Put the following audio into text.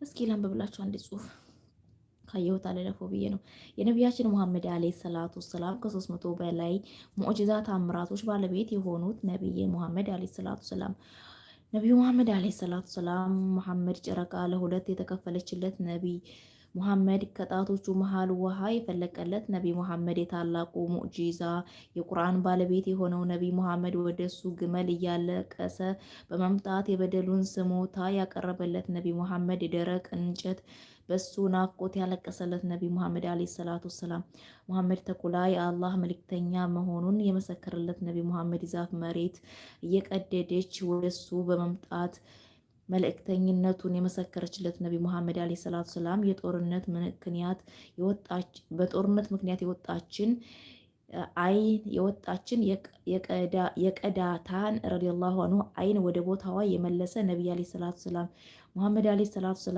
እስኪ ላንብብላችሁ አንድ ጽሁፍ ካየሁት አለለፈው ብዬ ነው። የነቢያችን ሙሐመድ አለይሂ ሰላቱ ሰላም ከ300 በላይ ሙዕጂዛ ታምራቶች ባለቤት የሆኑት ነቢይ ሙሐመድ አለይሂ ሰላቱ ሰላም ነቢዩ ሙሐመድ አለይሂ ሰላቱ ሰላም ሙሐመድ ጨረቃ ለሁለት የተከፈለችለት ነቢይ ሙሐመድ ከጣቶቹ መሃል ውሃ የፈለቀለት ነቢይ ሙሐመድ የታላቁ ሙዕጂዛ የቁርአን ባለቤት የሆነው ነቢይ ሙሐመድ ወደሱ ግመል እያለቀሰ በመምጣት የበደሉን ስሞታ ያቀረበለት ነቢይ ሙሐመድ የደረቅ እንጨት በሱ ናፍቆት ያለቀሰለት ነቢይ ሙሐመድ አለይሂ ሰላቱ ሰላም ሙሐመድ ተኩላ የአላህ መልእክተኛ መሆኑን የመሰከረለት ነቢይ ሙሐመድ ዛፍ መሬት እየቀደደች ወደሱ በመምጣት መልእክተኝነቱን የመሰከረችለት ነቢይ ሙሐመድ አለይሂ ሰላቱ ሰላም በጦርነት ምክንያት የወጣችን የቀዳታን ረዲየላሁ ዐንሁ አይን ወደ ቦታዋ የመለሰ ነቢይ አለይሂ ሰላቱ ሰላም ሙሐመድ አለይሂ ሰላቱ ሰላም